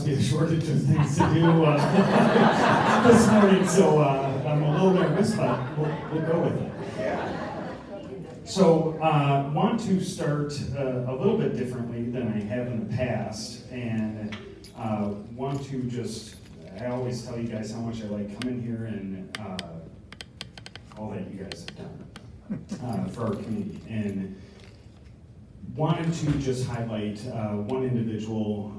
be a shortage of things to do this morning, so I'm a little nervous, but we'll go with it. So, want to start a little bit differently than I have in the past, and want to just, I always tell you guys how much I like coming here and all that you guys have done for our community. And wanted to just highlight one individual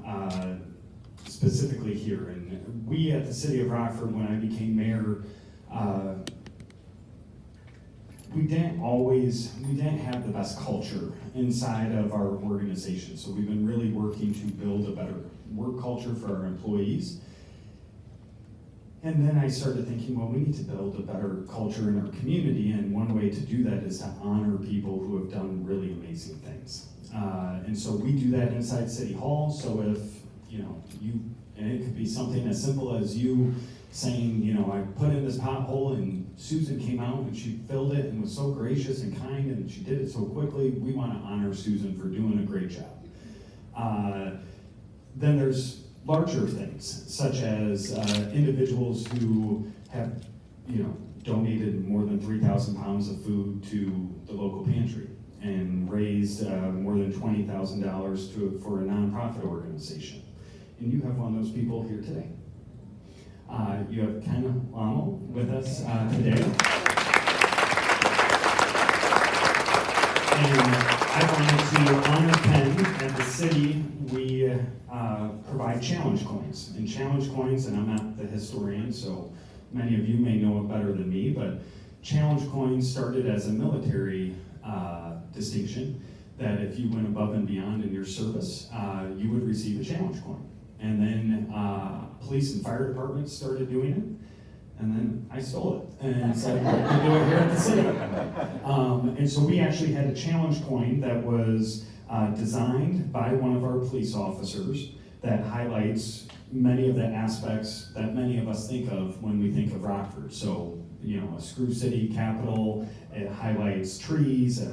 specifically here. And we at the City of Rockford, when I became mayor, we didn't have the best culture inside of our organization. So we've been really working to build a better work culture for our employees. And then I started thinking, well, we need to build a better culture in our community, and one way to do that is to honor people who have done really amazing things. And so we do that inside City Hall. So if, and it could be something as simple as you saying, I put in this pothole and Susan came out and she filled it and was so gracious and kind and she did it so quickly. We want to honor Susan for doing a great job. Then there's larger things, such as individuals who have, donated more than 3,000 pounds of food to the local pantry and raised more than $20,000 for a nonprofit organization. And you have one of those people here today. You have Ken Lommel with us today. And I wanted to honor Ken. At the city, we provide challenge coins. And challenge coins, and I'm not the historian, so many of you may know it better than me, but challenge coins started as a military distinction, that if you went above and beyond in your service, you would receive a challenge coin. And then police and fire departments started doing it, and then I stole it and said, we're going to do it here at the city. And so we actually had a challenge coin that was designed by one of our police officers that highlights many of the aspects that many of us think of when we think of Rockford. So, a Screw City Capitol, it highlights trees.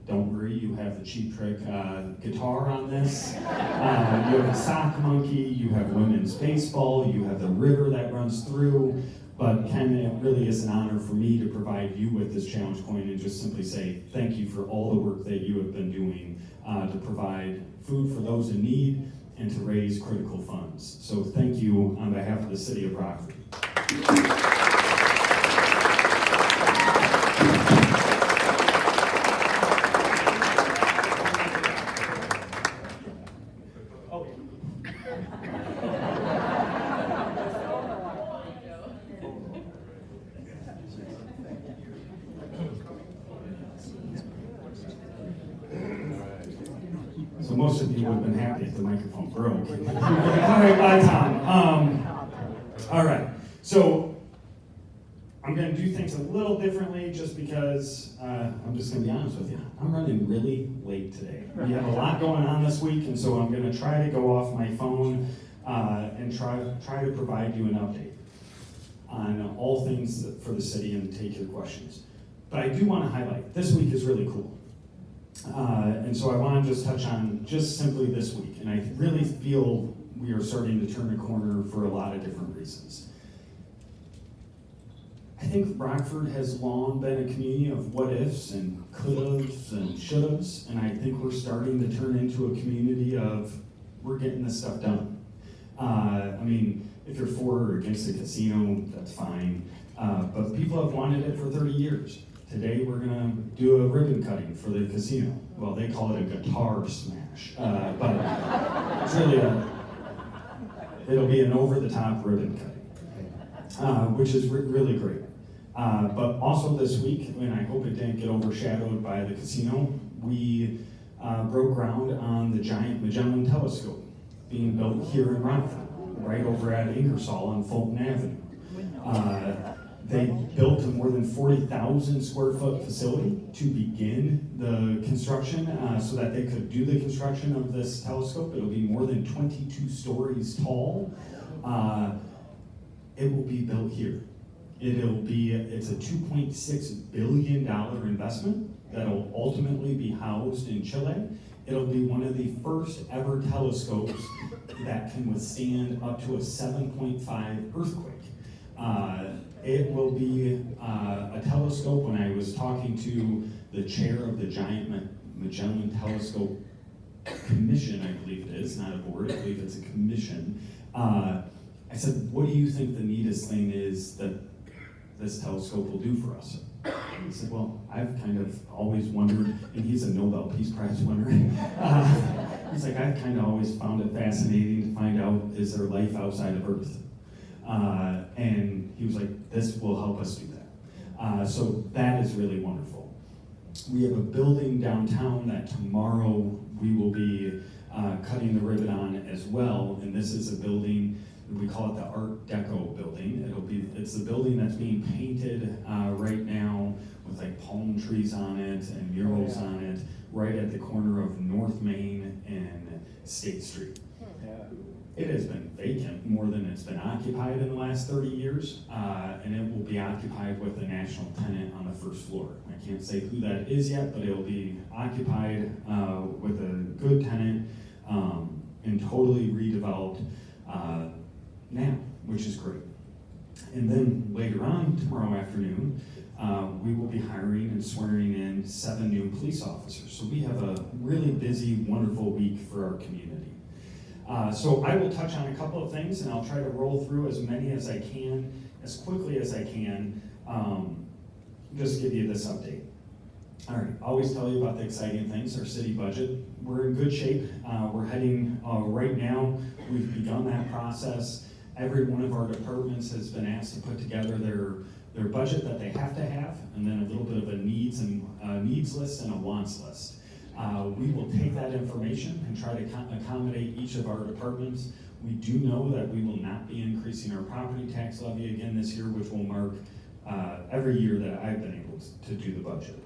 Don't worry, you have the Cheap Trick guitar on this. You have a sock monkey, you have women's baseball, you have the river that runs through. But Ken, it really is an honor for me to provide you with this challenge coin and just simply say thank you for all the work that you have been doing to provide food for those in need and to raise critical funds. So thank you on behalf of the City of Rockford. So most of you would have been happy if the microphone broke. All right, bye, Tom. All right, so I'm going to do things a little differently just because I'm just going to be honest with you. I'm running really late today. We have a lot going on this week, and so I'm going to try to go off my phone and try to provide you an update on all things for the city and take your questions. But I do want to highlight, this week is really cool. And so I want to just touch on just simply this week. And I really feel we are starting to turn a corner for a lot of different reasons. I think Rockford has long been a community of what ifs and could-haves and should-haves. And I think we're starting to turn into a community of we're getting this stuff done. If you're for or against the casino, that's fine. But people have wanted it for 30 years. Today we're going to do a ribbon cutting for the casino. Well, they call it a guitar smash, but it's really it'll be an over-the-top ribbon cutting, which is really great. But also this week, and I hope it didn't get overshadowed by the casino, we broke ground on the giant Magellan telescope being built here in Rockford, right over at Ingersoll on Fulton Avenue. They built a more than 40,000 square foot facility to begin the construction so that they could do the construction of this telescope. It'll be more than 22 stories tall. It will be built here. It's a $2.6 billion investment that'll ultimately be housed in Chile. It'll be one of the first ever telescopes that can withstand up to a 7.5 earthquake. It will be a telescope. When I was talking to the chair of the Giant Magellan Telescope Commission, I believe it is, not a board, I believe it's a commission, I said, what do you think the neatest thing is that this telescope will do for us? He said, well, I've kind of always wondered, and he's a Nobel Peace Prize winner, he's like, I've kind of always found it fascinating to find out, is there life outside of Earth? And he was like, this will help us do that. So that is really wonderful. We have a building downtown that tomorrow we will be cutting the ribbon on as well, and this is a building, we call it the Art Deco building. It's the building that's being painted right now with like palm trees on it and murals on it, right at the corner of North Main and State Street. It has been vacant more than it's been occupied in the last 30 years, and it will be occupied with a national tenant on the first floor. I can't say who that is yet, but it'll be occupied with a good tenant and totally redeveloped now, which is great. And then later on tomorrow afternoon, we will be hiring and swearing in 7 new police officers. So we have a really busy, wonderful week for our community. So I will touch on a couple of things, and I'll try to roll through as many as I can, as quickly as I can, just give you this update. All right, always tell you about the exciting things, our city budget. We're in good shape. We're heading, right now, we've begun that process. Every one of our departments has been asked to put together their budget that they have to have, and then a little bit of a needs list and a wants list. We will take that information and try to accommodate each of our departments. We do know that we will not be increasing our property tax levy again this year, which will mark every year that I've been able to do the budget,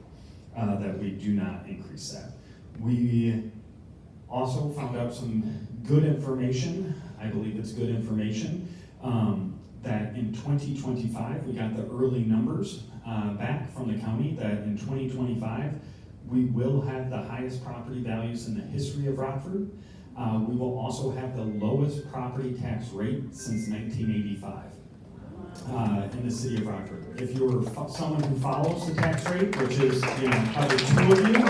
that we do not increase that. We also found out some good information, I believe it's good information, that in 2025, we got the early numbers back from the county, that in 2025, we will have the highest property values in the history of Rockford. We will also have the lowest property tax rate since 1985 in the city of Rockford. If you're someone who follows the tax rate, which is probably 2 of you,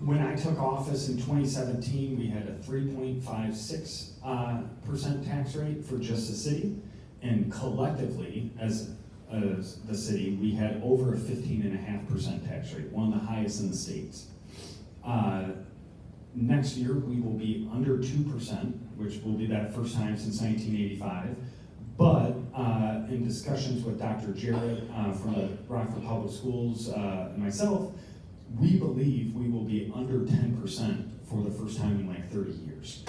when I took office in 2017, we had a 3.56% tax rate for just the city, and collectively, as the city, we had over a 15.5% tax rate, one of the highest in the states. Next year, we will be under 2%, which will be that first time since 1985. But in discussions with Dr. Jarrett from the Rockford Public Schools and myself, we believe we will be under 10% for the first time in like 30 years,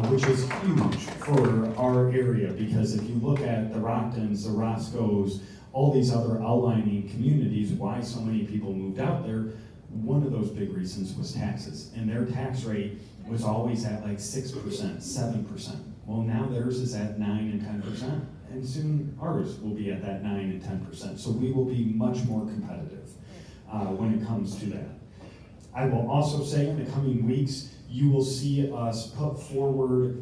which is huge for our area, because if you look at the Rocktons, the Roscoes, all these other outlying communities, why so many people moved out there, one of those big reasons was taxes. And their tax rate was always at like 6%, 7%. Well, now theirs is at 9 and 10%, and soon ours will be at that 9 and 10%. So we will be much more competitive when it comes to that. I will also say in the coming weeks, you will see us put forward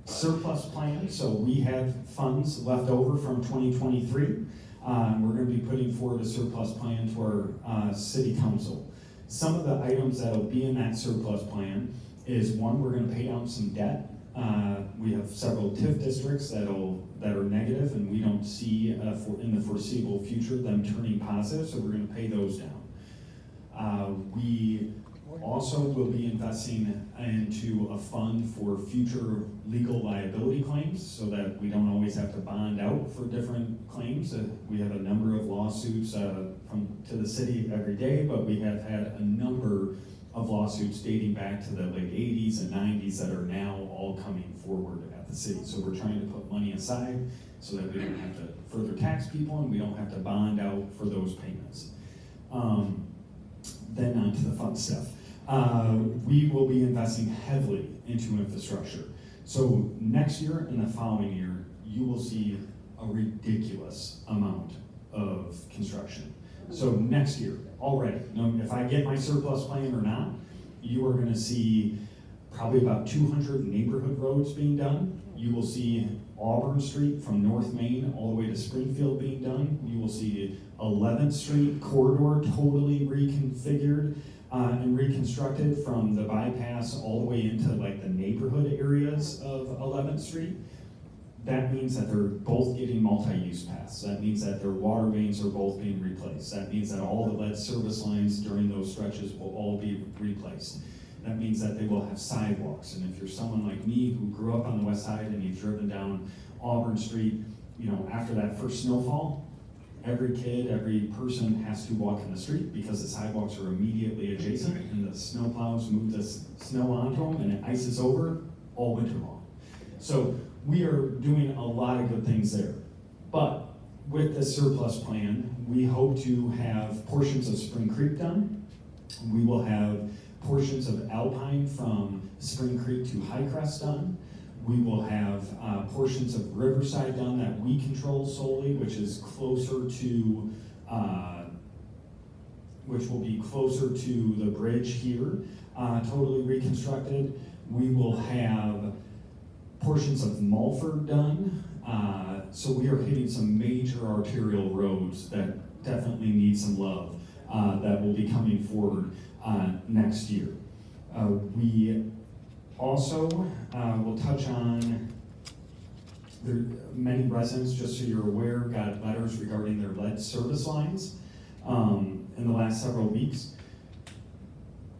surplus plan. So we have funds left over from 2023. We're going to be putting forward a surplus plan to our city council. Some of the items that will be in that surplus plan is, one, we're going to pay down some debt. We have several TIF districts that are negative, and we don't see in the foreseeable future them turning positive, so we're going to pay those down. We also will be investing into a fund for future legal liability claims, so that we don't always have to bond out for different claims. We have a number of lawsuits to the city every day, but we have had a number of lawsuits dating back to the late 80s and 90s that are now all coming forward at the city. So we're trying to put money aside so that we don't have to further tax people, and we don't have to bond out for those payments. Then on to the fun stuff. We will be investing heavily into infrastructure. So next year and the following year, you will see a ridiculous amount of construction. So next year, already, if I get my surplus plan or not, you are gonna see probably about 200 neighborhood roads being done. You will see Auburn Street from North Main all the way to Springfield being done. You will see 11th Street corridor totally reconfigured and reconstructed from the bypass all the way into like the neighborhood areas of 11th Street. That means that they're both getting multi-use paths. That means that their water mains are both being replaced. That means that all the lead service lines during those stretches will all be replaced. That means that they will have sidewalks. And if you're someone like me who grew up on the west side and you've driven down Auburn Street, after that first snowfall, every kid, every person has to walk in the street because the sidewalks are immediately adjacent and the snowplows move the snow onto them and it ices over all winter long. So we are doing a lot of good things there. But with the surplus plan, we hope to have portions of Spring Creek done. We will have portions of Alpine from Spring Creek to Highcrest done. We will have portions of Riverside done that we control solely, which is closer to, which will be closer to the bridge here, totally reconstructed. We will have portions of Mulford done. So we are hitting some major arterial roads that definitely need some love that will be coming forward next year. We also will touch on, many residents, just so you're aware, got letters regarding their lead service lines in the last several weeks.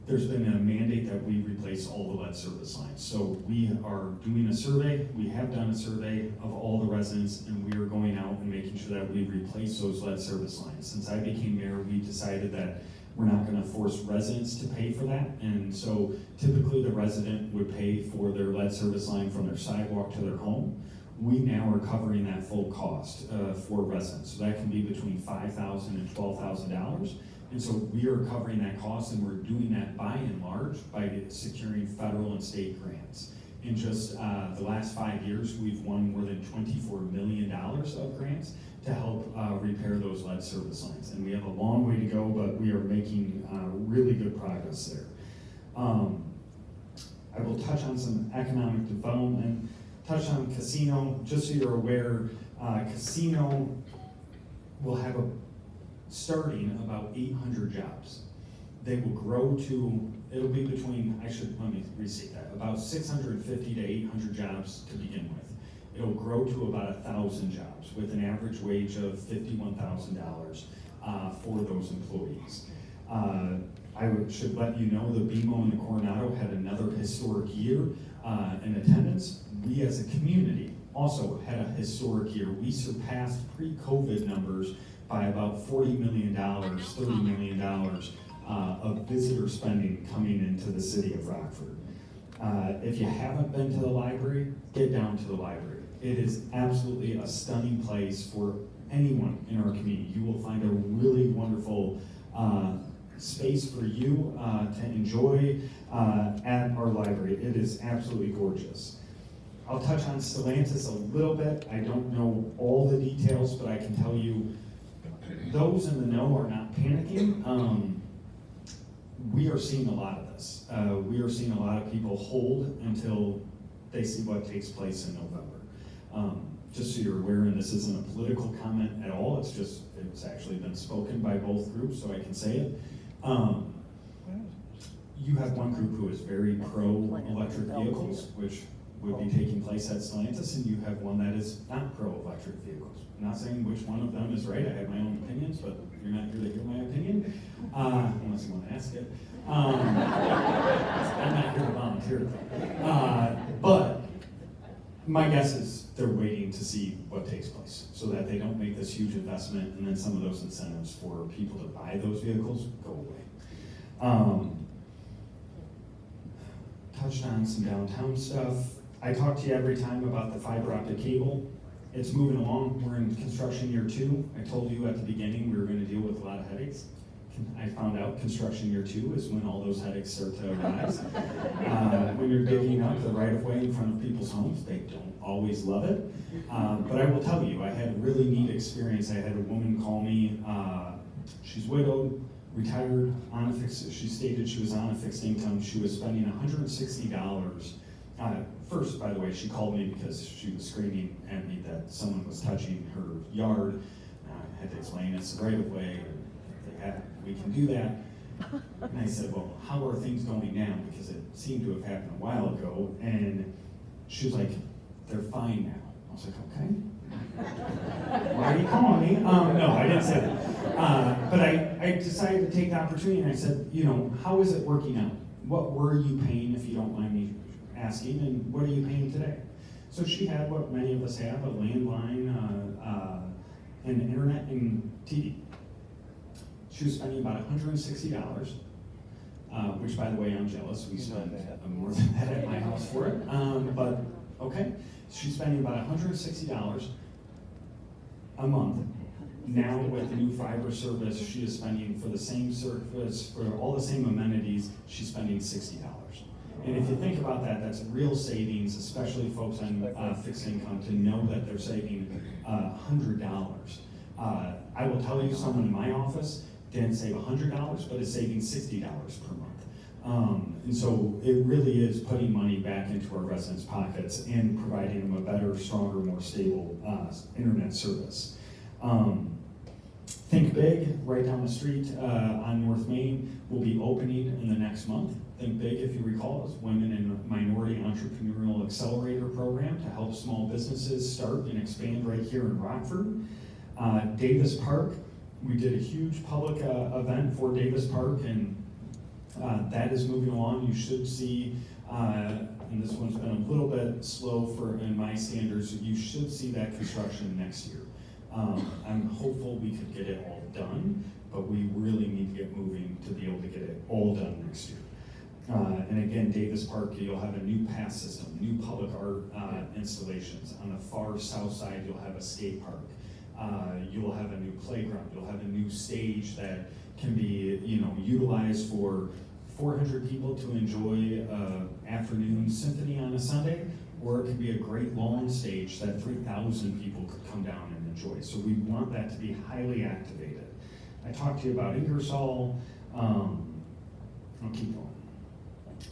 There's been a mandate that we replace all the lead service lines. So we are doing a survey. We have done a survey of all the residents, and we are going out and making sure that we replace those lead service lines. Since I became mayor, we decided that we're not gonna force residents to pay for that. And so typically the resident would pay for their lead service line from their sidewalk to their home. We now are covering that full cost for residents. So that can be between $5,000 and $12,000. And so we are covering that cost, and we're doing that by and large by securing federal and state grants. In just the last 5 years, we've won more than $24 million of grants to help repair those lead service lines. And we have a long way to go, but we are making really good progress there. I will touch on some economic development, touch on Casino. Just so you're aware, Casino will have starting about 800 jobs. They will grow to, it'll be between, let me restate that, about 650 to 800 jobs to begin with. It'll grow to about 1,000 jobs with an average wage of $51,000 for those employees. Should let you know the BMO and the Coronado had another historic year in attendance. We as a community also had a historic year. We surpassed pre-COVID numbers by about $40 million, $30 million of visitor spending coming into the city of Rockford. If you haven't been to the library, get down to the library. It is absolutely a stunning place for anyone in our community. You will find a really wonderful space for you to enjoy at our library. It is absolutely gorgeous. I'll touch on Stellantis a little bit. I don't know all the details, but I can tell you those in the know are not panicking. We are seeing a lot of this. We are seeing a lot of people hold until they see what takes place in November. Just so you're aware, and this isn't a political comment at all, it's actually been spoken by both groups, so I can say it. You have one group who is very pro-electric vehicles, which would be taking place at Stellantis, and you have one that is not pro-electric vehicles. I'm not saying which one of them is right. I have my own opinions, but you're not here to hear my opinion, unless you want to ask it. I'm not here to volunteer though. But my guess is they're waiting to see what takes place so that they don't make this huge investment and then some of those incentives for people to buy those vehicles go away. Touched on some downtown stuff. I talk to you every time about the fiber optic cable. It's moving along. We're in construction year 2. I told you at the beginning we were going to deal with a lot of headaches. I found out construction year 2 is when all those headaches start to arise. When you're digging up the right-of-way in front of people's homes, they don't always love it. But I will tell you, I had a really neat experience. I had a woman call me She's widowed, retired, she stated she was on a fixed income. She was spending $160. First, by the way, she called me because she was screaming at me that someone was touching her yard. I had to explain it's the right of way, we can do that. And I said, well, how are things going now? Because it seemed to have happened a while ago. And she was like, they're fine now. I was like, okay. Why are you calling me? No, I didn't say that. But I decided to take the opportunity and I said, how is it working out? What were you paying, if you don't mind me asking, and what are you paying today? So she had what many of us have, a landline, and internet and TV. She was spending about $160, which, by the way, I'm jealous. We spend more than that at my house for it. But okay, she's spending about $160 a month. Now, with the new fiber service, she is spending for the same service, for all the same amenities, she's spending $60. And if you think about that, that's real savings, especially folks on fixed income, to know that they're saving $100. I will tell you, someone in my office didn't save $100, but is saving $60 per month. And so it really is putting money back into our residents' pockets and providing them a better, stronger, more stable internet service. Think Big, right down the street on North Main, will be opening in the next month. Think Big, if you recall, is Women and Minority Entrepreneurial Accelerator Program to help small businesses start and expand right here in Rockford. Davis Park, we did a huge public event for Davis Park, and that is moving along. You should see, and this one's been a little bit slow in my standards, you should see that construction next year. I'm hopeful we could get it all done, but we really need to get moving to be able to get it all done next year. And again, Davis Park, you'll have a new pass system, new public art installations. On the far south side, you'll have a skate park. You'll have a new playground. You'll have a new stage that can be, utilized for 400 people to enjoy afternoon symphony on a Sunday, or it could be a great lawn stage that 3,000 people could come down and enjoy. So we want that to be highly activated. I talked to you about Ingersoll. I'll keep going.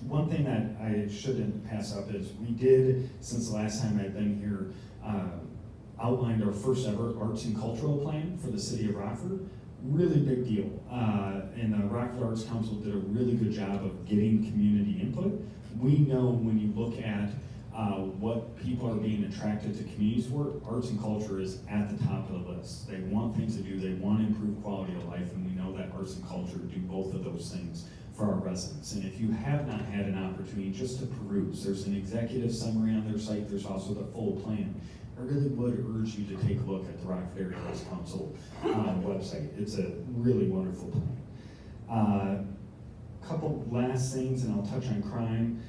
One thing that I shouldn't pass up is we did, since the last time I've been here, outlined our first ever arts and cultural plan for the city of Rockford. Really big deal. And the Rockford Arts Council did a really good job of getting community input. We know when you look at what people are being attracted to communities for, arts and culture is at the top of the list. They want things to do, they want to improve quality of life, and we know that arts and culture do both of those things for our residents. And if you have not had an opportunity just to peruse, there's an executive summary on their site, there's also the full plan. I really would urge you to take a look at the Rockford Area Arts Council website. It's a really wonderful plan. Couple last things, and I'll touch on crime.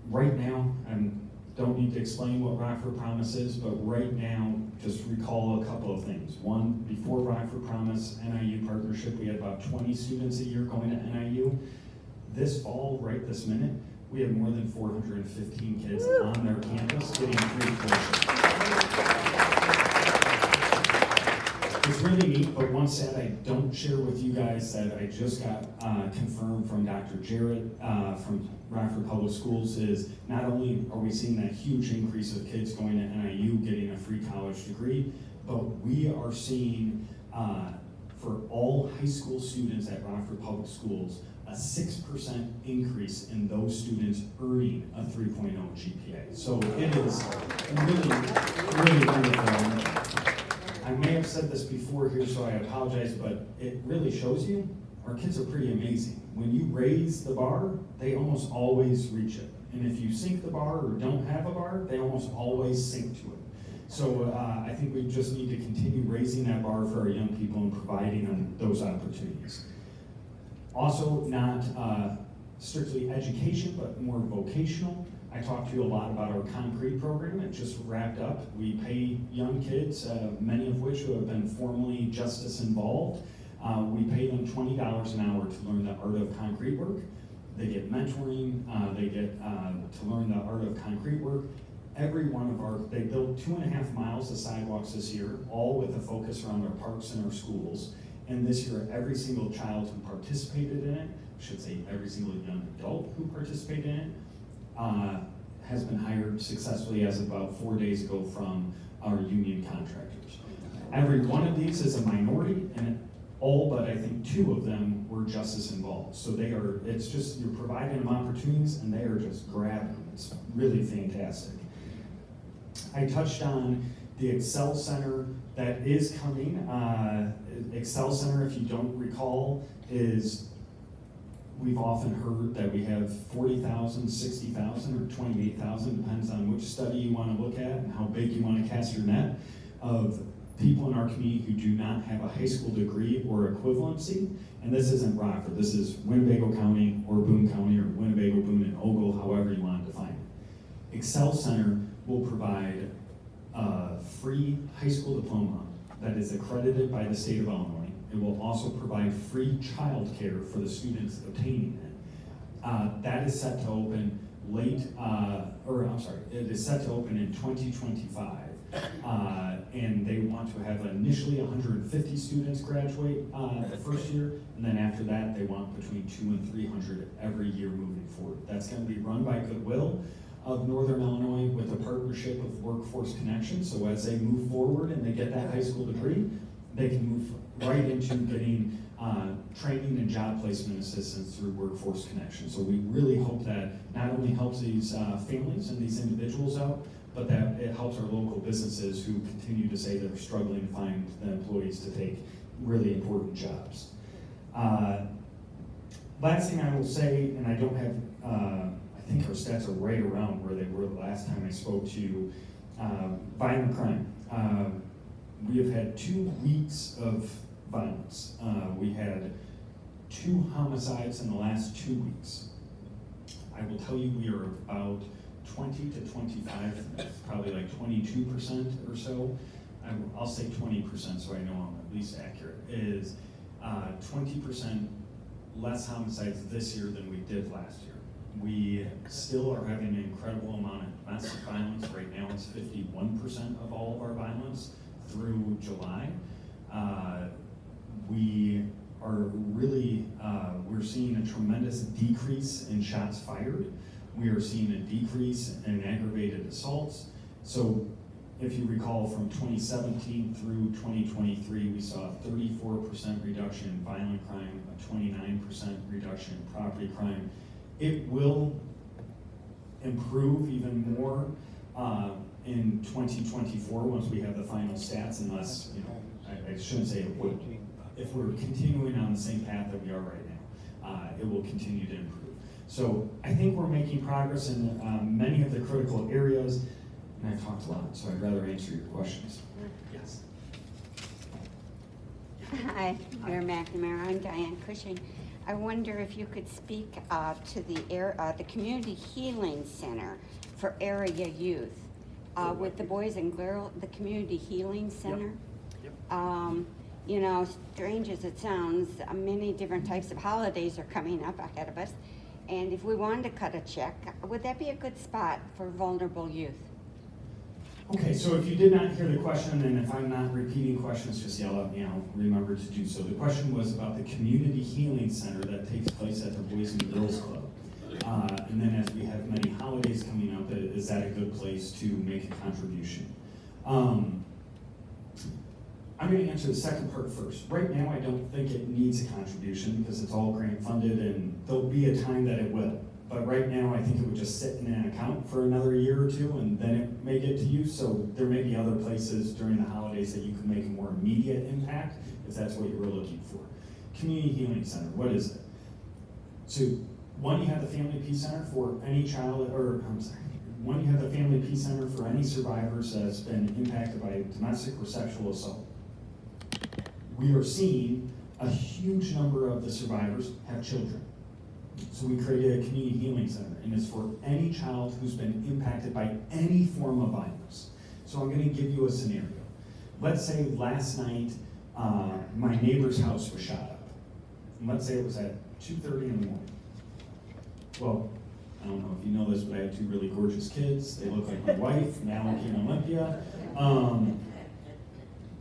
Right now, I don't need to explain what Rockford Promise is, but right now, just recall a couple of things. One, before Rockford Promise NIU partnership, we had about 20 students a year going to NIU. This fall, right this minute, we have more than 415 kids on their campus getting free tuition. It's really neat, but one stat I don't share with you guys that I just got confirmed from Dr. Jarrett from Rockford Public Schools is not only are we seeing that huge increase of kids going to NIU getting a free college degree, but we are seeing for all high school students at Rockford Public Schools a 6% increase in those students earning a 3.0 GPA. So it is really, really wonderful. I may have said this before here, so I apologize, but it really shows you our kids are pretty amazing. When you raise the bar, they almost always reach it. And if you sink the bar or don't have a bar, they almost always sink to it. So I think we just need to continue raising that bar for our young people and providing them those opportunities. Also, not strictly education, but more vocational. I talked to you a lot about our concrete program. It just wrapped up. We pay young kids, many of which who have been formally justice involved. We pay them $20 an hour to learn the art of concrete work. They get mentoring, they get to learn the art of concrete work. Every one of they built 2.5 miles of sidewalks this year, all with a focus around our parks and our schools. And this year, every single child who participated in it, I should say every single young adult who participated in it, has been hired successfully as of about 4 days ago from our union contractors. Every one of these is a minority, and all but I think 2 of them were justice involved. So it's just, you're providing them opportunities and they are just grabbing them. It's really fantastic. I touched on the Excel Center that is coming. Excel Center, if you don't recall, we've often heard that we have 40,000, 60,000, or 28,000, depends on which study you want to look at and how big you want to cast your net, of people in our community who do not have a high school degree or equivalency. And this isn't Rockford, this is Winnebago County or Boone County or Winnebago, Boone, and Ogle, however you want to define it. Excel Center will provide a free high school diploma that is accredited by the state of Illinois. It will also provide free child care for the students obtaining it. That is set to open it is set to open in 2025. And they want to have initially 150 students graduate the first year, and then after that, they want between 200 and 300 every year moving forward. That's going to be run by Goodwill of Northern Illinois with a partnership with Workforce Connection. So as they move forward and they get that high school degree, they can move right into getting training and job placement assistance through Workforce Connection. So we really hope that not only helps these families and these individuals out, but that it helps our local businesses who continue to say they're struggling to find the employees to take really important jobs. Last thing I will say, and I don't have, I think our stats are right around where they were the last time I spoke to you, violent crime. We have had 2 weeks of violence. We had 2 homicides in the last 2 weeks. I will tell you we are about 20 to 25, probably like 22% or so. I'll say 20% so I know I'm at least accurate, is 20% less homicides this year than we did last year. We still are having an incredible amount of domestic violence. Right now it's 51% of all of our violence through July. We are really, we're seeing a tremendous decrease in shots fired. We are seeing a decrease in aggravated assaults. So if you recall from 2017 through 2023, we saw a 34% reduction in violent crime, a 29% reduction in property crime. It will improve even more in 2024 once we have the final stats, unless, I shouldn't say it would. If we're continuing on the same path that we are right now, it will continue to improve. So I think we're making progress in many of the critical areas, and I've talked a lot, so I'd rather answer your questions. Yes. Hi, Mayor McNamara. I'm Diane Cushing. I wonder if you could speak to the Community Healing Center for area youth with the Boys and Girls, the Community Healing Center. Yep. Strange as it sounds, many different types of holidays are coming up ahead of us. And if we wanted to cut a check, would that be a good spot for vulnerable youth? Okay, so if you did not hear the question, and if I'm not repeating questions, just yell at me, I'll remember to do so. The question was about the Community Healing Center that takes place at the Boys and Girls Club. And then as we have many holidays coming up, is that a good place to make a contribution? I'm going to answer the second part first. Right now, I don't think it needs a contribution because it's all grant funded, and there'll be a time that it will. But right now, I think it would just sit in an account for another year or two, and then it may get to you. So there may be other places during the holidays that you can make a more immediate impact if that's what you were looking for. Community Healing Center, what is it? So one, you have the Family Peace Center for any child, one, you have the Family Peace Center for any survivors that's been impacted by domestic or sexual assault. We are seeing a huge number of the survivors have children. So we created a Community Healing Center, and it's for any child who's been impacted by any form of violence. So I'm going to give you a scenario. Let's say last night my neighbor's house was shot up. And let's say it was at 2:30 in the morning. Well, I don't know if you know this, but I have 2 really gorgeous kids. They look like my wife, Maliki and Olympia.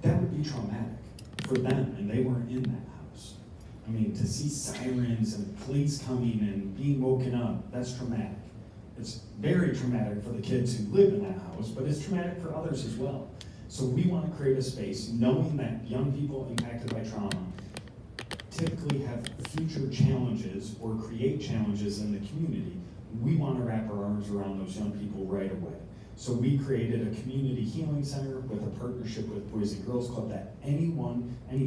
That would be traumatic for them, and they weren't in that house. I mean, to see sirens and police coming and being woken up, that's traumatic. It's very traumatic for the kids who live in that house, but it's traumatic for others as well. So we want to create a space knowing that young people impacted by trauma typically have future challenges or create challenges in the community. We want to wrap our arms around those young people right away. So we created a community healing center with a partnership with Boys and Girls Club that any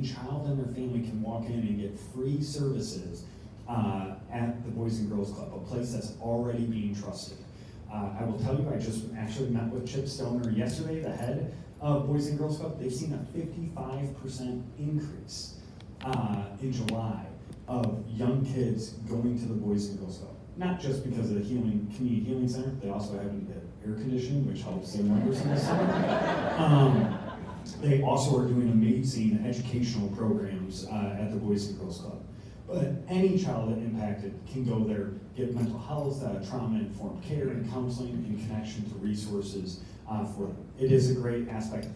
child and their family can walk in and get free services at the Boys and Girls Club, a place that's already being trusted. I will tell you, I just actually met with Chip Stoner yesterday, the head of Boys and Girls Club. They've seen a 55% increase in July of young kids going to the Boys and Girls Club. Not just because of the community healing center, they also happen to get air conditioning, which helps their numbers in the summer. They also are doing amazing educational programs at the Boys and Girls Club. But any child that impacted can go there, get mental health, trauma-informed care, and counseling in connection to resources for them. It is a great aspect.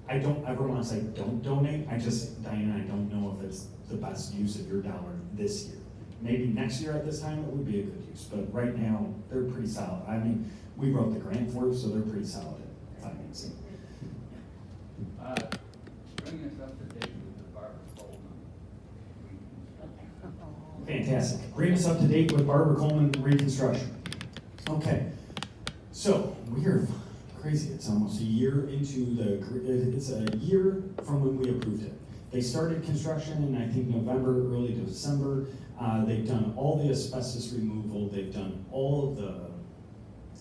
I don't ever want to say don't donate. Diana, I don't know if it's the best use of your dollar this year. Maybe next year at this time it would be a good use, but right now they're pretty solid. I mean, we wrote the grant for it, so they're pretty solid at financing. Bring us up to date with the Barbara Coleman. Fantastic. Bring us up to date with Barbara Coleman reconstruction. Okay, so we are crazy. It's almost a year it's a year from when we approved it. They started construction in, I think, November, early December. They've done all the asbestos removal. They've done all of the,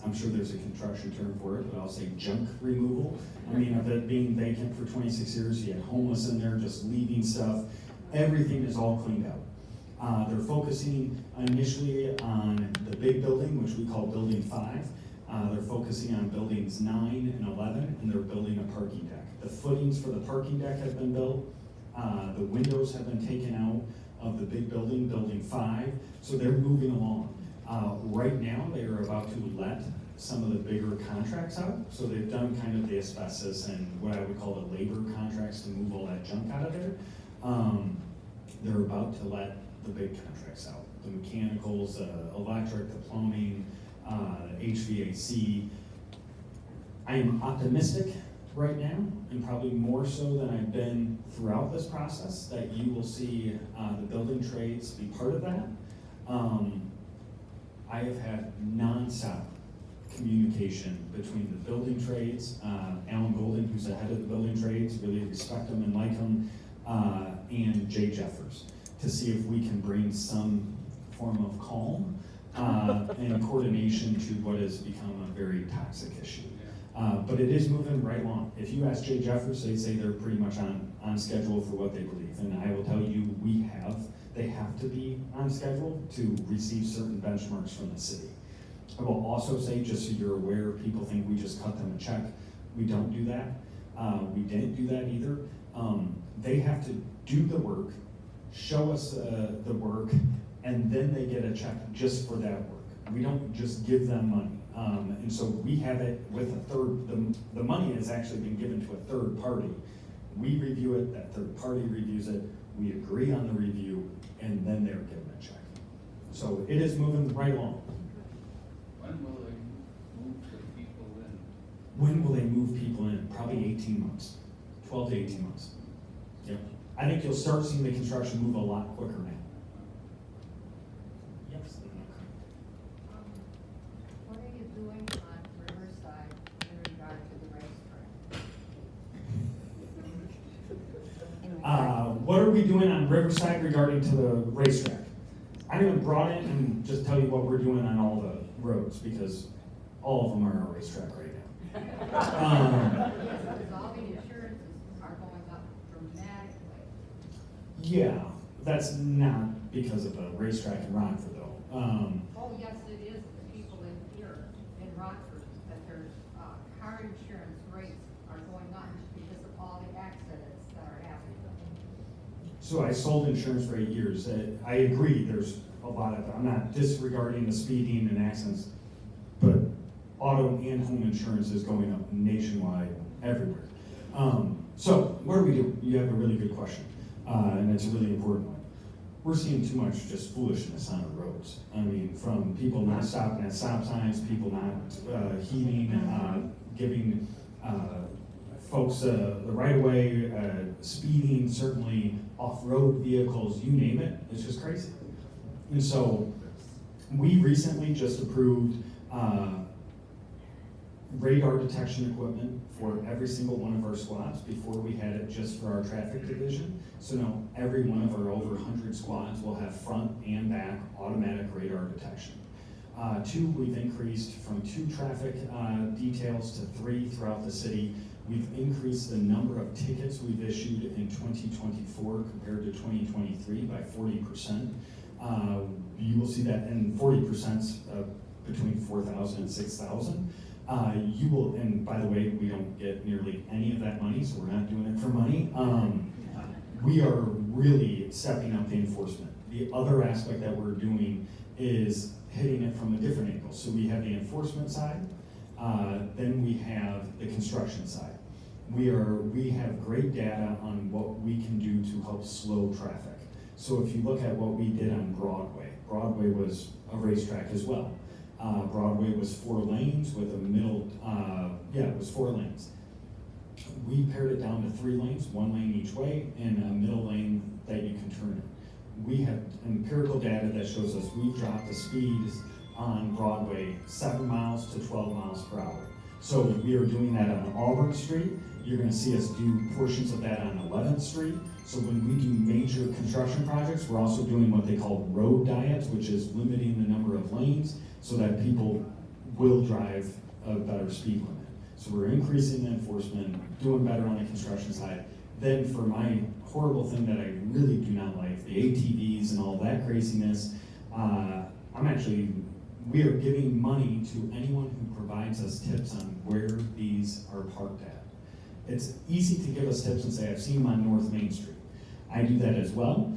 I'm sure there's a construction term for it, but I'll say junk removal. I mean, of it being vacant for 26 years, you had homeless in there just leaving stuff. Everything is all cleaned out. They're focusing initially on the big building, which we call Building 5. They're focusing on buildings 9 and 11, and they're building a parking deck. The footings for the parking deck have been built. The windows have been taken out of the big building, Building 5, so they're moving along. Right now, they are about to let some of the bigger contracts out, so they've done kind of the asbestos and what I would call the labor contracts to move all that junk out of there. They're about to let the big contracts out, the mechanicals, electric, the plumbing, HVAC. I am optimistic right now, and probably more so than I've been throughout this process, that you will see the building trades be part of that. I have had nonstop communication between the building trades, Alan Golden, who's the head of the building trades, really respect him and like him, and Jay Jeffers, to see if we can bring some form of calm and coordination to what has become a very toxic issue. But it is moving right along. If you ask Jay Jeffers, they say they're pretty much on schedule for what they believe. And I will tell you, they have to be on schedule to receive certain benchmarks from the city. I will also say, just so you're aware, people think we just cut them a check. We don't do that. We didn't do that either. They have to do the work, show us the work, and then they get a check just for that work. We don't just give them money. And so we have it with a third, the money has actually been given to a third party. We review it, that third party reviews it, we agree on the review, and then they're given a check. So it is moving right along. When will they move some people in? When will they move people in? Probably 18 months, 12 to 18 months. Yep. I think you'll start seeing the construction move a lot quicker now. Yes. What are you doing on Riverside in regard to the racetrack? What are we doing on Riverside regarding to the racetrack? I'm gonna broaden it and just tell you what we're doing on all the roads, because all of them are our racetrack right now. Because all the insurances are going up dramatically. Yeah, that's not because of the racetrack in Rockford though. Oh, yes, it is, the people in here in Rockford, that their car insurance rates are going up because of all the accidents that are happening. So I sold insurance for 8 years. I agree, there's a lot of, I'm not disregarding the speeding and accidents, but auto and home insurance is going up nationwide everywhere. So what do we do? You have a really good question. and it's a really important one. We're seeing too much just foolishness on the roads. I mean, from people not stopping at stop signs, people not heeding, giving folks the right of way, speeding, certainly off-road vehicles, you name it, it's just crazy. And so we recently just approved radar detection equipment for every single one of our squads. Before we had it just for our traffic division. So now every one of our over 100 squads will have front and back automatic radar detection. Two, we've increased from 2 traffic details to 3 throughout the city. We've increased the number of tickets we've issued in 2024 compared to 2023 by 40%. You will see that, and 40% between 4,000 and 6,000. You will, and by the way, we don't get nearly any of that money, so we're not doing it for money. We are really stepping up the enforcement. The other aspect that we're doing is hitting it from a different angle. So we have the enforcement side, then we have the construction side. We have great data on what we can do to help slow traffic. So if you look at what we did on Broadway, Broadway was a racetrack as well. Broadway was 4 lanes with a middle, it was 4 lanes. We pared it down to 3 lanes, 1 lane each way, and a middle lane that you can turn in. We have empirical data that shows us we've dropped the speeds on Broadway 7 miles to 12 miles per hour. So we are doing that on Auburn Street. You're gonna see us do portions of that on 11th Street. So when we do major construction projects, we're also doing what they call road diets, which is limiting the number of lanes so that people will drive a better speed limit. So we're increasing the enforcement, doing better on the construction side. Then for my horrible thing that I really do not like, the ATVs and all that craziness, we are giving money to anyone who provides us tips on where these are parked at. It's easy to give us tips and say, I've seen them on North Main Street. I do that as well.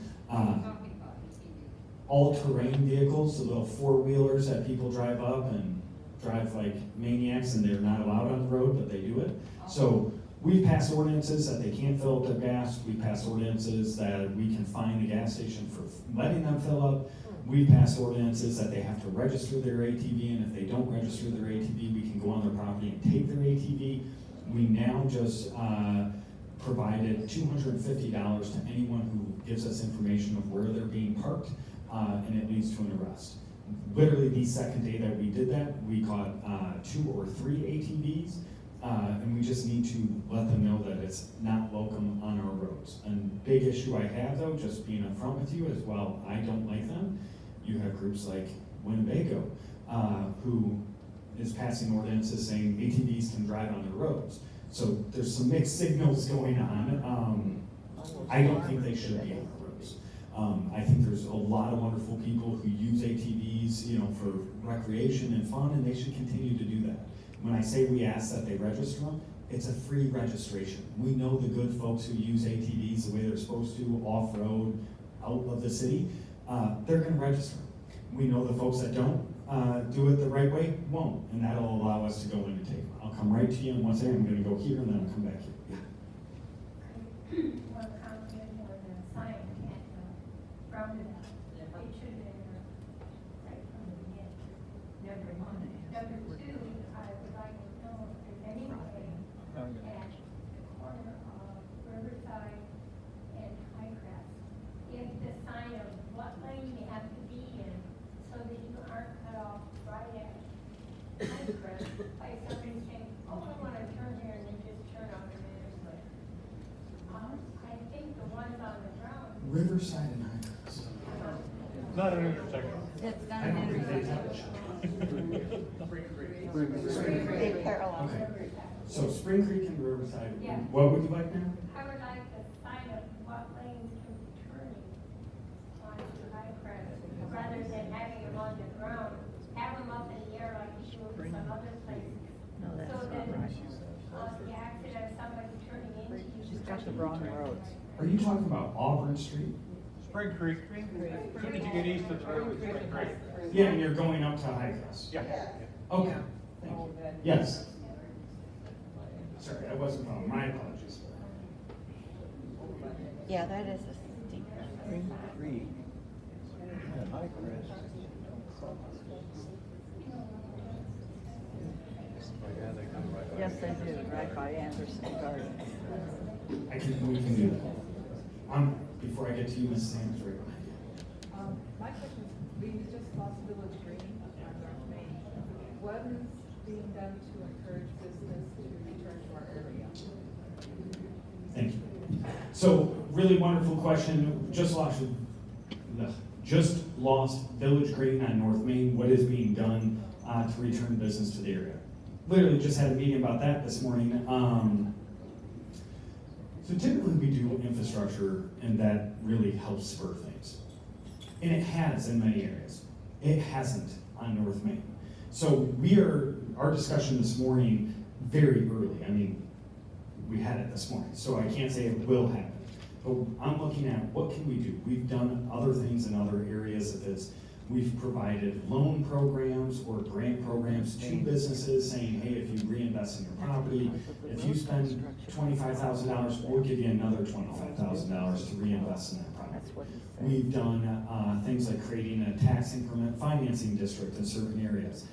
All-terrain vehicles, the little 4-wheelers that people drive up and drive like maniacs, and they're not allowed on the road, but they do it. So we've passed ordinances that they can't fill up their gas. We've passed ordinances that we can fine the gas station for letting them fill up. We've passed ordinances that they have to register their ATV, and if they don't register their ATV, we can go on their property and take their ATV. We now just provided $250 to anyone who gives us information of where they're being parked, and it leads to an arrest. Literally the second day that we did that, we caught 2 or 3 ATVs, and we just need to let them know that it's not welcome on our roads. And big issue I have though, just being upfront with you, is while I don't like them, you have groups like Winnebago, who is passing ordinances saying ATVs can drive on the roads. So there's some mixed signals going on. I don't think they should be on the roads. I think there's a lot of wonderful people who use ATVs, for recreation and fun, and they should continue to do that. When I say we ask that they register them, it's a free registration. We know the good folks who use ATVs the way they're supposed to, off-road, out of the city, they're gonna register them. We know the folks that don't do it the right way won't, and that'll allow us to go in and take them. I'll come right to you, and once again, I'm gonna go here, and then I'll come back here. Yeah. One comment on the sign at Roundabout. It should have been right from the beginning. Number 1. Number 2, I would like to know if there's any way at the corner of Riverside and Highcrest, if the sign of what lane you have to be in so that you aren't cut off right at Highcrest by somebody saying, oh, I want to turn here, and then just turn on the minutes later. I think the ones on the ground. Riverside and Highcrest. Not an intersection. That's not I an don't think they intersection. touch. They parallel. Okay. So Spring Creek and Riverside, Yeah. what would you like now? I would like the sign of what lanes can be turning onto Highcrest, rather than having them on the ground, have them up in the air like you do in some other places. No, that's So not that, right. the accident of somebody turning into you. She's got the wrong roads. Are you talking about Auburn Street? Spring Creek. As soon as you get east of the road, Spring Creek. Yeah, and you're going up to Highcrest? Yeah. Okay, thank you. Yes. Sorry, I wasn't following, my apologies. Yeah, that is a Spring Creek. Yeah, hi, Chris. Yes, they do, right by Anderson Garden. We can do that. Before I get to you, Mrs. Sanders, right behind you. My question is, we just lost Village Green on North Main. What is being done to encourage business to return to our area? Thank you. So, really wonderful question. Just lost Village Green on North Main. What is being done to return business to the area? Literally just had a meeting about that this morning. So typically we do infrastructure and that really helps spur things. And it has in many areas. It hasn't on North Main. So our discussion this morning, very early. I mean, we had it this morning, so I can't say it will happen. But I'm looking at what can we do? We've done other things in other areas of this. We've provided loan programs or grant programs to businesses saying, hey, if you reinvest in your property, if you spend $25,000, we'll give you another $25,000 to reinvest in that property. We've done things like creating a tax increment financing district in certain areas.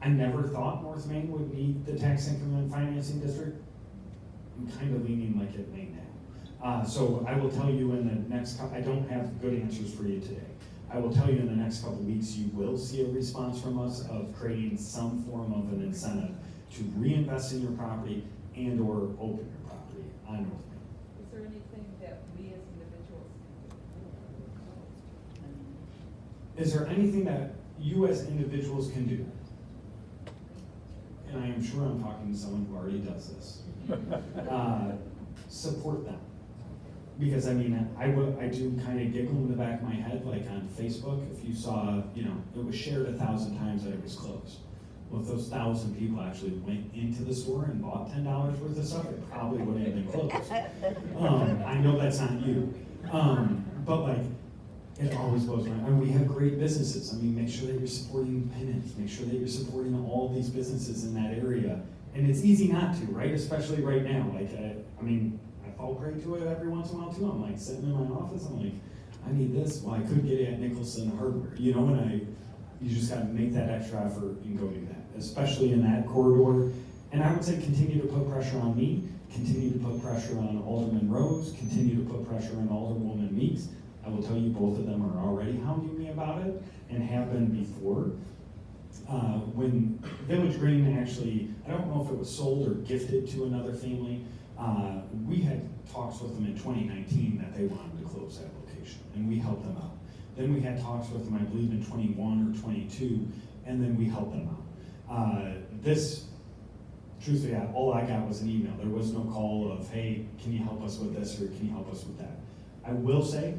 I never thought North Main would need the tax increment financing district. I'm kind of leaning like it may now. So I will tell you in the next couple, I don't have good answers for you today. I will tell you in the next couple of weeks, you will see a response from us of creating some form of an incentive to reinvest in your property and or open your property on North Main. Is there anything that we as individuals Is there anything that you as individuals can do? And I am sure I'm talking to someone who already does this. Support them. Because I mean, I do kind of giggle in the back of my head, like on Facebook, if you saw, it was shared 1,000 times that it was closed. Well, if those 1,000 people actually went into the store and bought $10 worth of stuff, it probably wouldn't have been closed. I know that's not you. But like, it always blows my mind. And we have great businesses. I mean, make sure that you're supporting Pennant, make sure that you're supporting all these businesses in that area. And it's easy not to, right? Especially right now. Like, I fall prey to it every once in a while too. I'm like sitting in my office, I'm like, I need this. Well, I could get it at Nicholson Hardware, and you just gotta make that extra effort and go do that, especially in that corridor. And I would say continue to put pressure on me, continue to put pressure on Alderman Rose, continue to put pressure on Alderwoman Meeks. I will tell you, both of them are already hounding me about it and have been before. When Village Green actually, I don't know if it was sold or gifted to another family, we had talks with them in 2019 that they wanted to close that location, and we helped them out. Then we had talks with them, I believe, in 21 or 22, and then we helped them out. Truthfully, all I got was an email. There was no call of, hey, can you help us with this, or can you help us with that? I will say,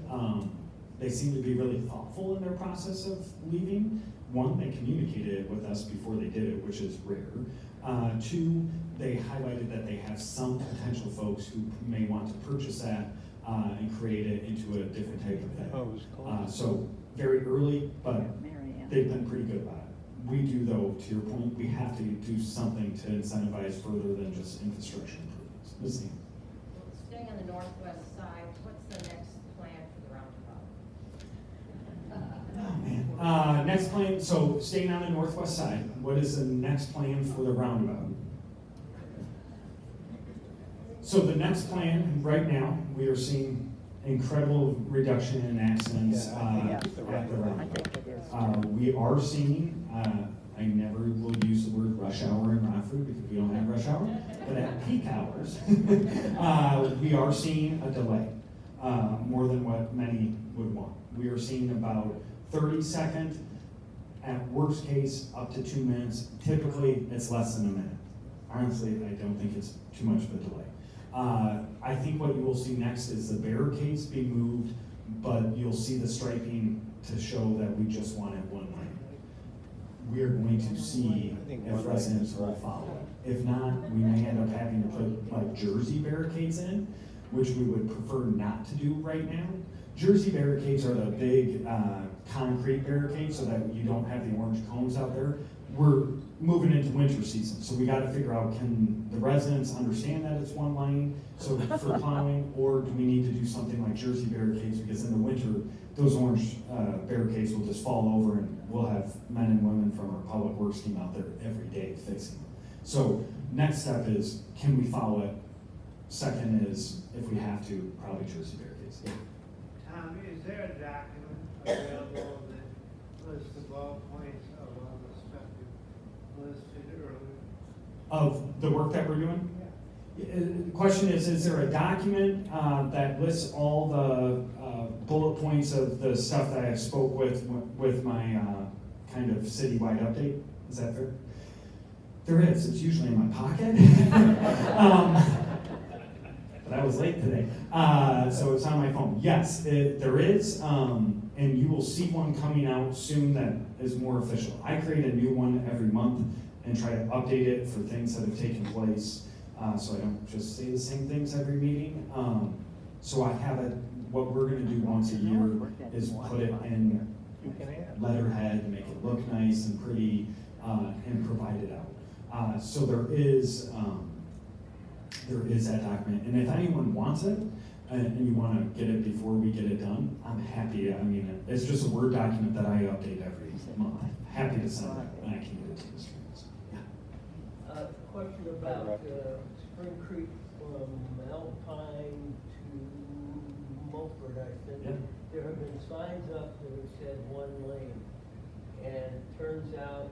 they seem to be really thoughtful in their process of leaving. One, they communicated it with us before they did it, which is rare. Two, they highlighted that they have some potential folks who may want to purchase that and create it into a different type of thing. So very early, but they've been pretty good about it. We do, though, to your point, we have to do something to incentivize further than just infrastructure improvements. Ms. Sam. Staying on the northwest side, what's the next plan for the roundabout? Oh, man. Next plan, so staying on the northwest side, what is the next plan for the roundabout? So the next plan, right now, we are seeing incredible reduction in accidents at the roundabout. We are seeing, I never will use the word rush hour in Rockford because we don't have rush hour, but at peak hours, we are seeing a delay, more than what many would want. We are seeing about 30-second, at worst case, up to 2 minutes. Typically, it's less than a minute. Honestly, I don't think it's too much of a delay. I think what you will see next is the barricades be moved, but you'll see the striping to show that we just want it one lane. We are going to see if residents will follow it. If not, we may end up having to put like Jersey barricades in, which we would prefer not to do right now. Jersey barricades are the big concrete barricades so that you don't have the orange cones out there. moving into winter season, so we gotta figure out, can the residents understand that it's one lane, so for plowing, or do we need to do something like Jersey barricades, because in the winter, those orange barricades will just fall over, and we'll have men and women from our public works team out there every day fixing them. So, next step is, can we follow it? Second is, if we have to, probably Jersey barricades. Tom, is there a document available that lists the ball points of all the stuff you listed earlier? Of the work that we're doing? The question is there a document that lists all the bullet points of the stuff that I spoke with my kind of citywide update? Is that fair? There is. It's usually in my pocket. But I was late today. So it's on my phone. Yes, there is. And you will see one coming out soon that is more official. I create a new one every month and try to update it for things that have taken place. So I don't just say the same things every meeting. So I have it, what we're gonna do once a year is put it in letterhead, make it look nice and pretty, and provide it out. So there is that document. And if anyone wants it, and you wanna get it before we get it done, I'm happy. I mean, it's just a Word document that I update every month. Happy to send it, and I can get it to the students. Yeah. Question about Spring Creek from Alpine to Mulford, I think. Yep. There have been signs up that have said one lane, and turns out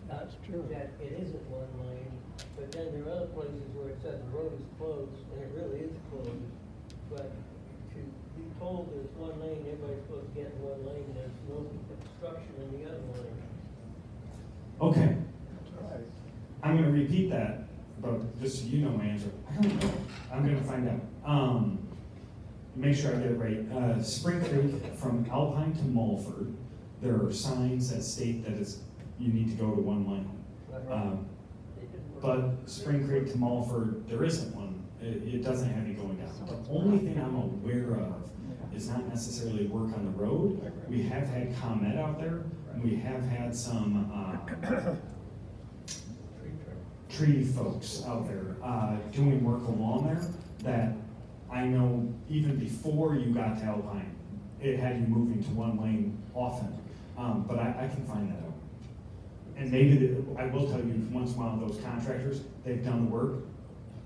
That's true. that it isn't one lane, but then there are other places where it says the road is closed, and it really is closed. But to be told there's one lane, everybody's supposed to get in one lane, there's no obstruction in the other lane. Okay. That's right. I'm gonna repeat that, but just so you know my answer, I don't know. I'm gonna find out. Make sure I get it right. Spring Creek from Alpine to Mulford, there are signs that state that you need to go to one lane. But Spring Creek to Mulford, there isn't one. It doesn't have you going down. The only thing I'm aware of is not necessarily work on the road. We have had ComEd out there, and we have had some tree folks out there doing work along there that I know even before you got to Alpine, it had you moving to one lane often. But I can find that out. And maybe, I will tell you, once in a while, those contractors, they've done the work,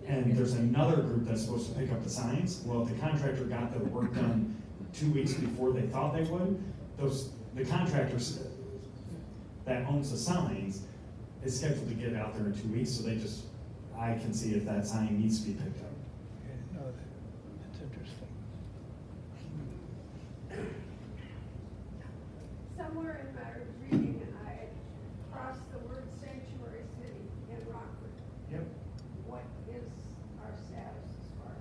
and there's another group that's supposed to pick up the signs. Well, if the contractor got the work done 2 weeks before they thought they would, the contractors that owns the signs is scheduled to get out there in 2 weeks, so I can see if that sign needs to be picked up. Yeah, no, that's interesting. Somewhere in my reading, I crossed the word sanctuary city in Rockford. Yep. What is our status as far as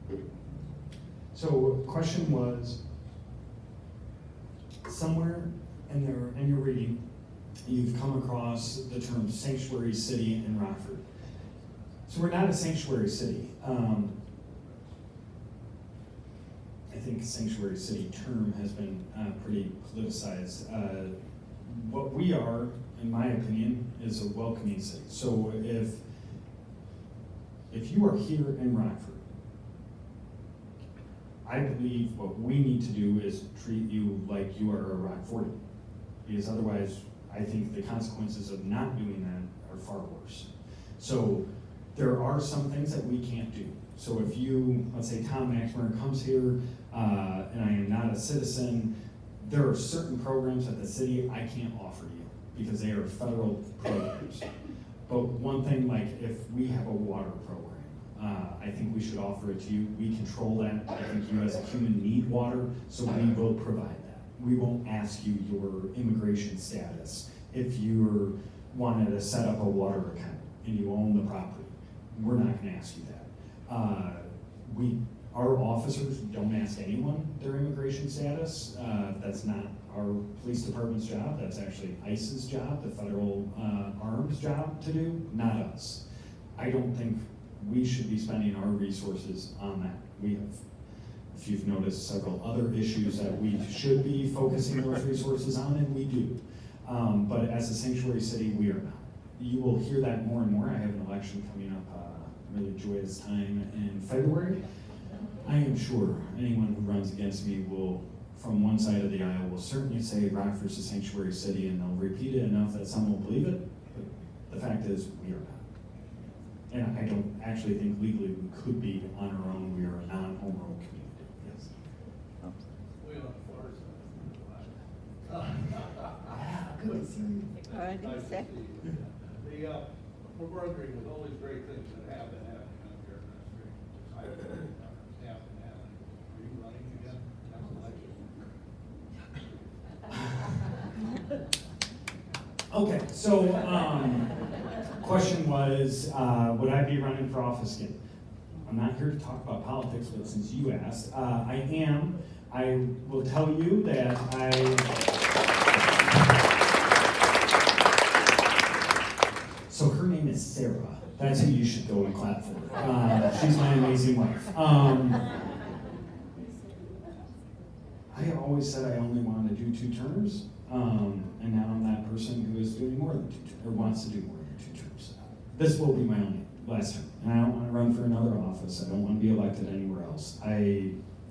that? So, question was, somewhere in your reading, you've come across the term sanctuary city in Rockford. So we're not a sanctuary city. I think sanctuary city term has been pretty politicized. What we are, in my opinion, is a welcoming city. So if you are here in Rockford, I believe what we need to do is treat you like you are a Rockfordian, because otherwise, I think the consequences of not doing that are far worse. So there are some things that we can't do. So if you, let's say Tom McNamara comes here, and I am not a citizen, there are certain programs at the city I can't offer you, because they are federal programs. But one thing, like if we have a water program, I think we should offer it to you. We control that. I think you as a human need water, so we will provide that. We won't ask you your immigration status if you're wanted to set up a water account and you own the property. We're not gonna ask you that. Our officers don't ask anyone their immigration status. That's not our police department's job. That's actually ICE's job, the federal arms job to do, not us. I don't think we should be spending our resources on that. We have if you've noticed several other issues that we should be focusing those resources on, and we do. But as a sanctuary city, we are not. You will hear that more and more. I have an election coming up, really joyous time in February. I am sure anyone who runs against me will, from one side of the aisle, will certainly say Rockford's a sanctuary city, and they'll repeat it enough that some will believe it, but the fact is, we are not. And I don't actually think legally we could be on our own. We are a non-home rule community, yes. We on the far side. Good to see you. What did you say? We're wondering with all these great things that have been happening up here in our street, have been happening. Are you running again next election? Okay, so, question was, would I be running for office again? I'm not here to talk about politics, but since you asked, I am. I will tell you that so her name is Sarah. That's who you should go and clap for. She's my amazing wife. I always said I only wanted to do 2 terms, and now I'm that person who is doing more than 2 terms, or wants to do more than 2 terms. This will be my only last term, and I don't want to run for another office. I don't want to be elected anywhere else.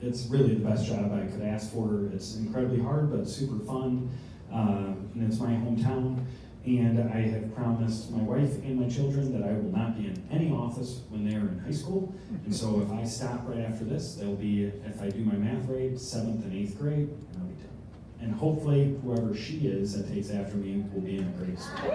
It's really the best job I could ask for. It's incredibly hard, but super fun, and it's my hometown. And I have promised my wife and my children that I will not be in any office when they are in high school. And so if I stop right after this, they'll be, if I do my math right, 7th and 8th grade, and I'll be done. And hopefully whoever she is that takes after me will be in a great school.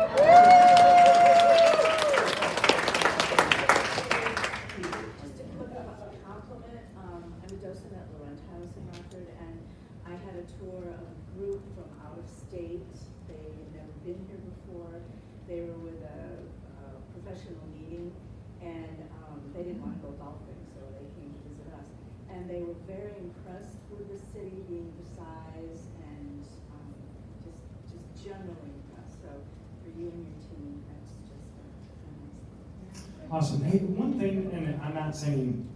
Just a quick compliment. I'm a docent at Laurent House in Rockford, and I had a tour of a group from out of state. They had never been here before. They were with a professional meeting, and they didn't want to go golfing, so they came to visit us. And they were very impressed with the city being the size, and just generally impressed. So for you and your team, that's just amazing. Awesome. Hey, one thing, and I'm not saying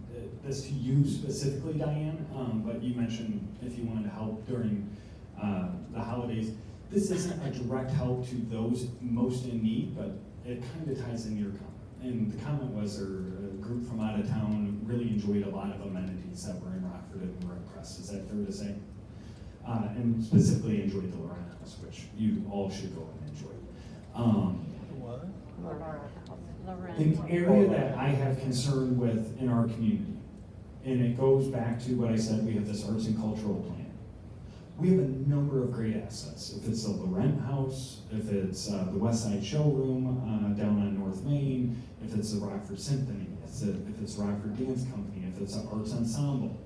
this to you specifically, Diane, but you mentioned if you wanted to help during the holidays. This isn't a direct help to those most in need, but it kind of ties into your comment. And the comment was a group from out of town really enjoyed a lot of amenities that were in Rockford and were impressed. Is that fair to say? And specifically enjoyed the Laurent House, which you all should go and enjoy. What? An area that I have concern with in our community, and it goes back to what I said, we have this arts and cultural plan. We have a number of great assets. If it's the Laurent House, if it's the West Side Showroom down on North Main, if it's the Rockford Symphony, if it's Rockford Dance Company, if it's an arts ensemble.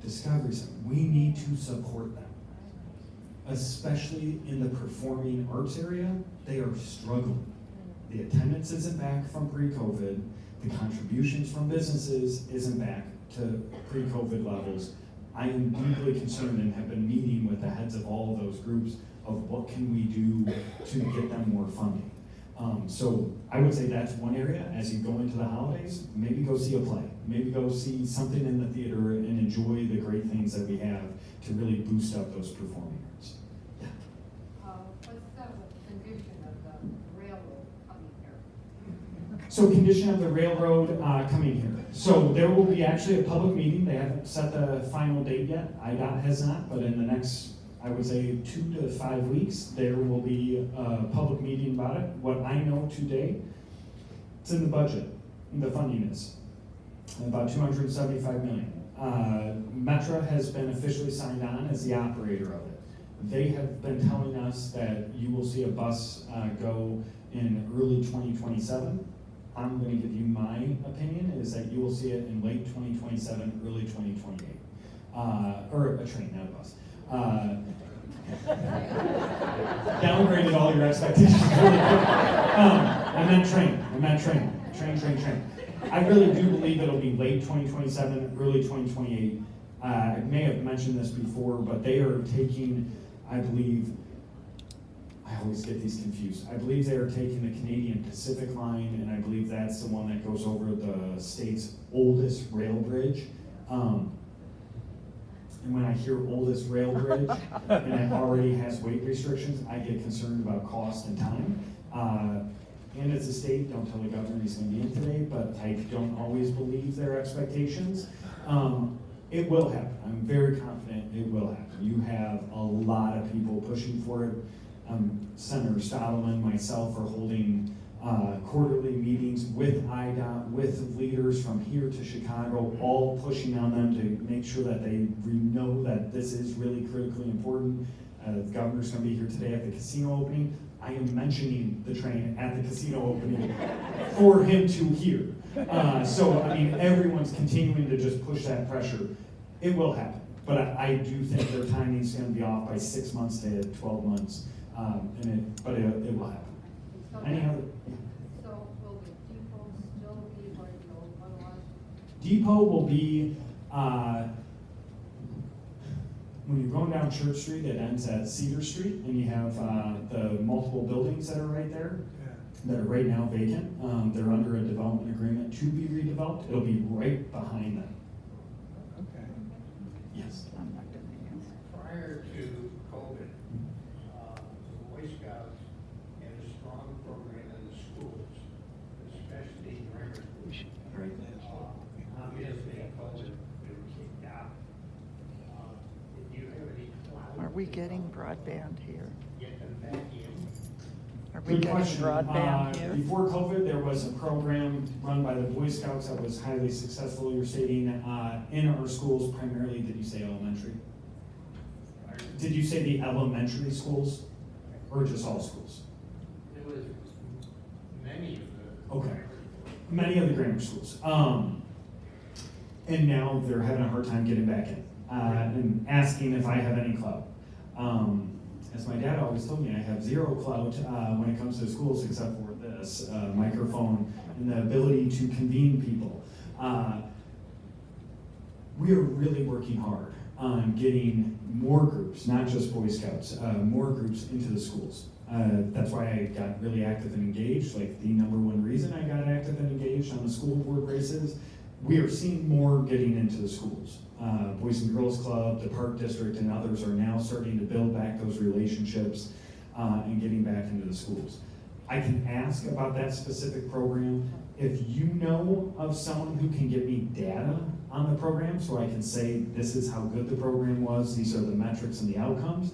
Discovery Center, we need to support them. Especially in the performing arts area, they are struggling. The attendance isn't back from pre-COVID. The contributions from businesses isn't back to pre-COVID levels. I am deeply concerned and have been meeting with the heads of all of those groups of what can we do to get them more funding. So I would say that's one area. As you go into the holidays, maybe go see a play. Maybe go see something in the theater and enjoy the great things that we have to really boost up those performing arts. Yeah. What's the condition of the railroad coming here? So condition of the railroad coming here. So there will be actually a public meeting. They haven't set the final date yet. IDOT has not, but in the next, I would say 2 to 5 weeks, there will be a public meeting about it. What I know today, it's in the budget, the funding is about $275 million. Metra has been officially signed on as the operator of it. They have been telling us that you will see a bus go in early 2027. I'm going to give you my opinion is that you will see it in late 2027, early 2028. Or a train, not a bus. Downgraded all your expectations really quick. I meant train. Train. I really do believe it'll be late 2027, early 2028. I may have mentioned this before, but they are taking, I believe, I always get these confused. I believe they are taking the Canadian Pacific line, and I believe that's the one that goes over the state's oldest rail bridge. And when I hear oldest rail bridge and it already has weight restrictions, I get concerned about cost and time. And as a state, don't tell the governor he's gonna be in today, but I don't always believe their expectations. It will happen. I'm very confident it will happen. You have a lot of people pushing for it. Senator Stottleman, myself are holding quarterly meetings with IDOT, with leaders from here to Chicago, all pushing on them to make sure that they know that this is really critically important. The governor's gonna be here today at the casino opening. I am mentioning the train at the casino opening for him to hear. So, I mean, everyone's continuing to just push that pressure. It will happen, but I do think their timing's gonna be off by 6 months to 12 months. But it will happen. So Any that- other? So will the depot still be like the old one was? Depot will be, when you're going down Church Street, it ends at Cedar Street, and you have the multiple buildings that are right there, that are right now vacant. They're under a development agreement to be redeveloped. It'll be right behind them. Okay. Yes. I'm not gonna answer. Prior to COVID, the Boy Scouts had a strong program in the schools, especially grammar schools. Right. Obviously, COVID, they were kicked out. Did you have any clout? Are we getting broadband here? Get them back in? Are we Good getting question. broadband here? Before COVID, there was a program run by the Boy Scouts that was highly successful, you're stating, in our schools, primarily, did you say elementary? Did you say the elementary schools, or just all schools? There was many of the. Okay. Many of the grammar schools. And now they're having a hard time getting back in, and asking if I have any clout. As my dad always told me, I have zero clout when it comes to schools except for this microphone and the ability to convene people. We are really working hard on getting more groups, not just Boy Scouts, more groups into the schools. That's why I got really active and engaged. Like the #1 reason I got active and engaged on the school board races, we are seeing more getting into the schools. Boys and Girls Club, the Park District, and others are now starting to build back those relationships and getting back into the schools. I can ask about that specific program. If you know of someone who can give me data on the program so I can say this is how good the program was, these are the metrics and the outcomes,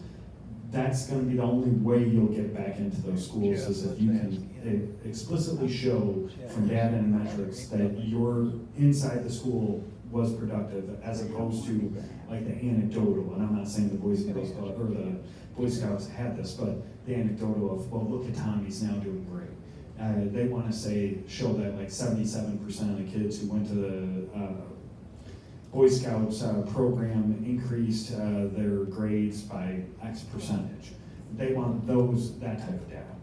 that's gonna be the only way you'll get back into those schools is if you can explicitly show from data and metrics that your inside the school was productive as opposed to like the anecdotal, and I'm not saying the Boys and Girls Club or the Boy Scouts had this, but the anecdotal of, well, look at Tom, he's now doing great. They wanna show that like 77% of the kids who went to the Boy Scouts program increased their grades by X percentage. They want that type of data.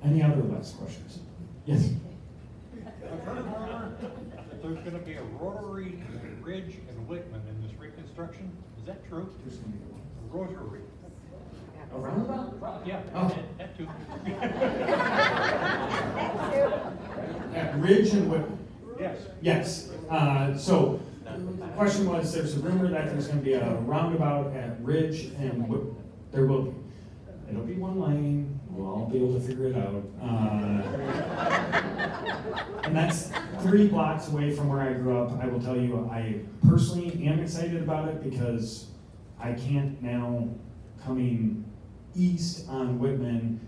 Any other last questions? Yes? I've heard that there's gonna be a rotary Ridge and Whitman in this reconstruction. Is that true? There's gonna be A rotary. a roundabout? Yeah, Oh. that too. At Ridge and Whitman? Yes. Yes. So the question was, there's a rumor that there's gonna be a roundabout at Ridge and Whitman. There will be. It'll be one lane. We'll all be able to figure it out. And that's 3 blocks away from where I grew up. I will tell you, I personally am excited about it because I can't now, coming east on Whitman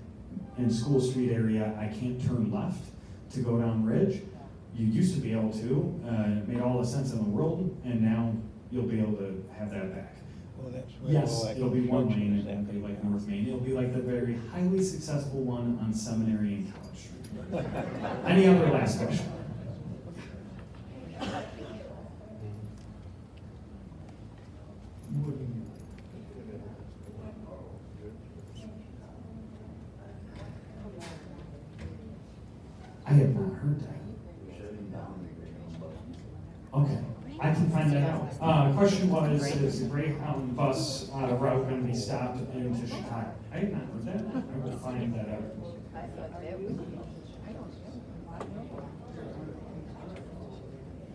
in School Street area, I can't turn left to go down Ridge. You used to be able to, it made all the sense in the world, and now you'll be able to have that back. Well, that's where Yes, all that it'll be one construction lane, is it won't be happening. like North Main, it'll be like the very highly successful one on Seminary and College Street. Any other last question? I have not heard that. Okay, I can find that out. Question was, is the Greyhound bus route going to be stopped into Chicago? I have not heard that. I will find that out.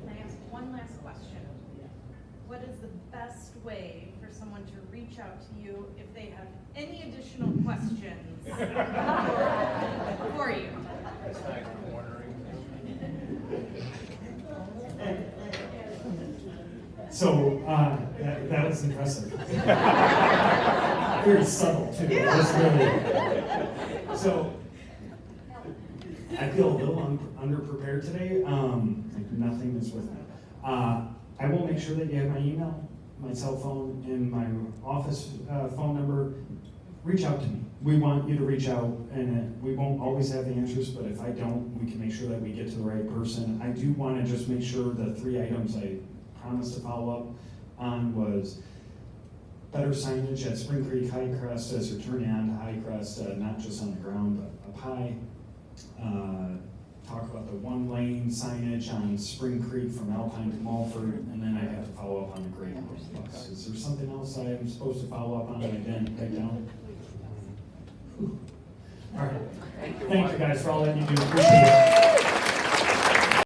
Can I ask one last question? what is the best way for someone to reach out to you if they have any additional questions for you? So, that was impressive. Very subtle too. It was really. So, I feel a little underprepared today. Like nothing is with me. I will make sure that you have my email, my cell phone, and my office phone number. Reach out to me. We want you to reach out, and we won't always have the answers, but if I don't, we can make sure that we get to the right person. I do want to just make sure the 3 items I promised to follow up on was better signage at Spring Creek High Crest as you're turning on to High Crest, not just on the ground, but up high. Talk about the 1-lane signage on Spring Creek from Alpine to Mulford, and then I have to follow up on the Great North Bus. Is there something else I am supposed to follow up on that I didn't write down? Whew. All right. Thank you guys for all that you do. Appreciate it.